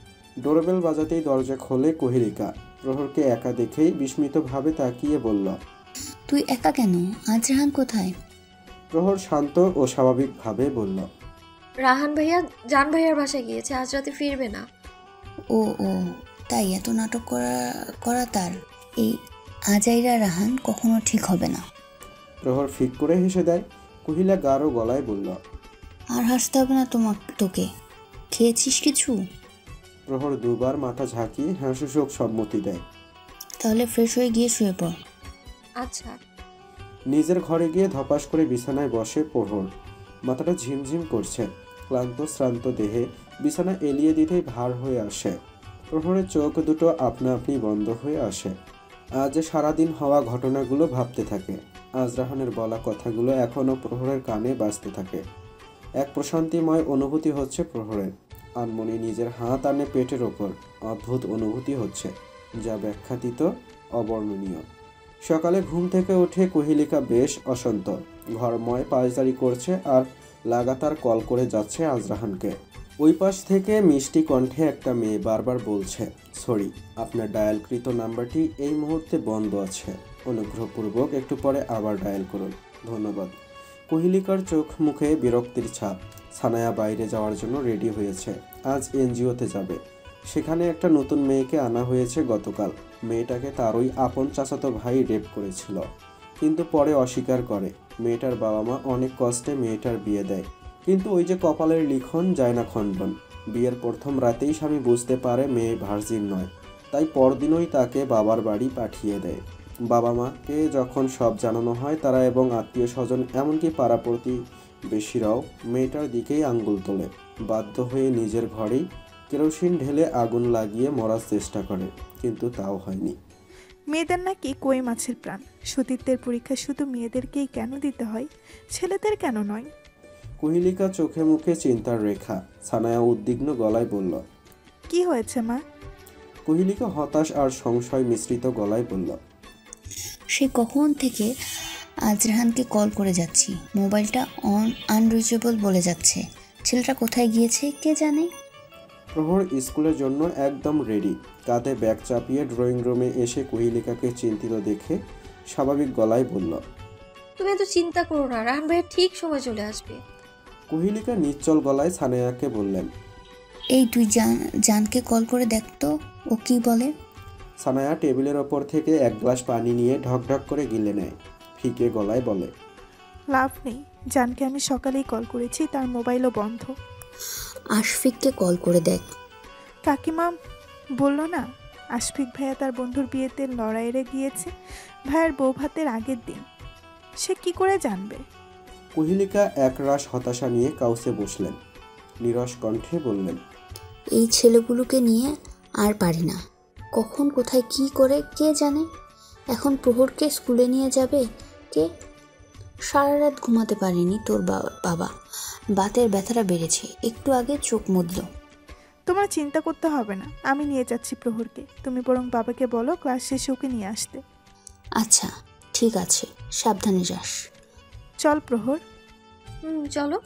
ডোরবেল বাজাতেই দরজা খোলে কোহেলিকা। প্রহরকে একা দেখেই বিস্মিতভাবে তাকিয়ে বলল, তুই একা কেন? আজরাহান কোথায়? প্রহর শান্ত ও স্বাভাবিকভাবে বলল, রাহান ভাইয়া জান ভাইয়ার বাসায় গিয়েছে, আজ রাতে ফিরবে না। ও ও তাই এত নাটক করা তার। এই আজাইরা রাহান কখনো ঠিক হবে না। প্রহর ফিক করে হেসে দেয়। কোহিলা গাঢ় গলায় বলল, আর হাসতে হবে না তোকে। খেয়েছিস কিছু? প্রহর দুবার মাথা ঝাঁকিয়ে হাসিসুখ সম্মতি দেয়। তাহলে ফ্রেশ হয়ে গিয়ে শুয়ে পড়। আচ্ছা। নিজের ঘরে গিয়ে ধপাস করে বিছানায় বসে প্রহর। মাথাটা ঝিমঝিম করছে। ক্লান্ত শ্রান্ত দেহে বিছানা এলিয়ে দিতেই ভার হয়ে আসে। প্রহরের চোখ দুটো আপনা আপনি বন্ধ হয়ে আসে। আজ সারাদিন হওয়া ঘটনাগুলো ভাবতে থাকে। আজরাহানের বলা কথাগুলো এখনও প্রহরের কানে বাজতে থাকে। এক প্রশান্তিময় অনুভূতি হচ্ছে প্রহরের। আনমনি নিজের হাত আনে পেটের ওপর। অদ্ভুত অনুভূতি হচ্ছে, যা ব্যাখ্যাতীত, অবর্ণনীয়। সকালে ঘুম থেকে উঠে কোহেলিকা বেশ অশান্ত। ঘরময় পায়চারি করছে আর লাগাতার কল করে যাচ্ছে আজরাহানকে। ওই পাশ থেকে মিষ্টি কণ্ঠে একটা মেয়ে বারবার বলছে, সরি, আপনার ডায়ালকৃত নাম্বারটি এই মুহূর্তে বন্ধ আছে। অনুগ্রহপূর্বক একটু পরে আবার ডায়াল করুন, ধন্যবাদ। কোহেলিকার চোখ মুখে বিরক্তির ছাপ। সানায়া বাইরে যাওয়ার জন্য রেডি হয়েছে। আজ এনজিওতে যাবে। সেখানে একটা নতুন মেয়েকে আনা হয়েছে গতকাল। মেয়েটাকে তারই আপন চাচাতো ভাই রেপ করেছিল, কিন্তু পরে অস্বীকার করে। মেয়েটার বাবা মা অনেক কষ্টে মেয়েটার বিয়ে দেয়, কিন্তু ওই যে কপালের লিখন যায় না খণ্ডন। বিয়ের প্রথম রাতেই স্বামী বুঝতে পারে মেয়ে ভার্জিন নয়, তাই পরদিনই তাকে বাবার বাড়ি পাঠিয়ে দেয়। বাবা মাকে যখন সব জানানো হয়, তারা এবং আত্মীয় স্বজন এমনকি পাড়া প্রতিবেশীরাও মেয়েটার দিকেই আঙ্গুল তোলে। বাধ্য হয়ে নিজের ঘরেই কেরোসিন ঢেলে আগুন লাগিয়ে মরার চেষ্টা করে, কিন্তু তাও হয়নি। মেয়েদের নাকি কই মাছের প্রাণ। সতীত্বের পরীক্ষা শুধু মেয়েদেরকেই কেন দিতে হয়, ছেলেদের কেন নয়? কোহেলিকা চোখে মুখে চিন্তার রেখা। সানায়া উদ্বিগ্ন গলায় বলল, কি হয়েছে মা? কোহেলিকা হতাশ আর সংশয় মিশ্রিত গলায় বলল, সে কখন থেকে আজরাহানকে কল করে যাচ্ছি, মোবাইলটা আনরিচেবল বলে যাচ্ছে। ছেলেটা কোথায় গিয়েছে কে জানে। প্রহর স্কুলের জন্য একদম রেডি। কাঁধে ব্যাগ চাপিয়ে ড্রয়িং রুমে এসে কোহেলিকাকে চিন্তিত দেখে স্বাভাবিক গলায় বলল, তুমি এত চিন্তা করো না, রাহান ভাইয়া ঠিক সময় চলে আসবে। কোহেলিকা নিশ্চল গলায় সানায়াকে বললেন, এই তুই জানকে কল করে দেখ তো ও কি বলে। সানায়া টেবিলের ওপর থেকে এক গ্লাস পানি নিয়ে ঢকঢক করে গিলে নেয়। ফিকে গলায় বলে, লাভ নেই, জানকে আমি সকালেই কল করেছি, তার মোবাইলও বন্ধ। আশফিককে কল করে দেখ। কাকিমা বলল না, আশফিক ভাইয়া তার বন্ধুর বিয়েতে লড়াইয়ে গিয়েছে ভাইয়ের বউ ভাতের আগের দিন। সে কি করে জানবে? কোহেলিকা একরাশ হতাশা নিয়ে কাউসে বসলেন। নিরস কণ্ঠে বললেন, এই ছেলেগুলোকে নিয়ে আর পারি না। কখন কোথায় কি করে কে জানে। এখন প্রহরকে স্কুলে নিয়ে যাবে কে? সারা রাত ঘুমাতে পারেনি তোর বাবা। বাতের ব্যথাটা বেড়েছে, একটু আগে চোখ মুদল। তোমার চিন্তা করতে হবে না, আমি নিয়ে যাচ্ছি প্রহরকে। তুমি বরং বাবাকে বলো ক্লাস শেষে ওকে নিয়ে আসতে। আচ্ছা ঠিক আছে, সাবধানে যাস। চল প্রহর। চলো।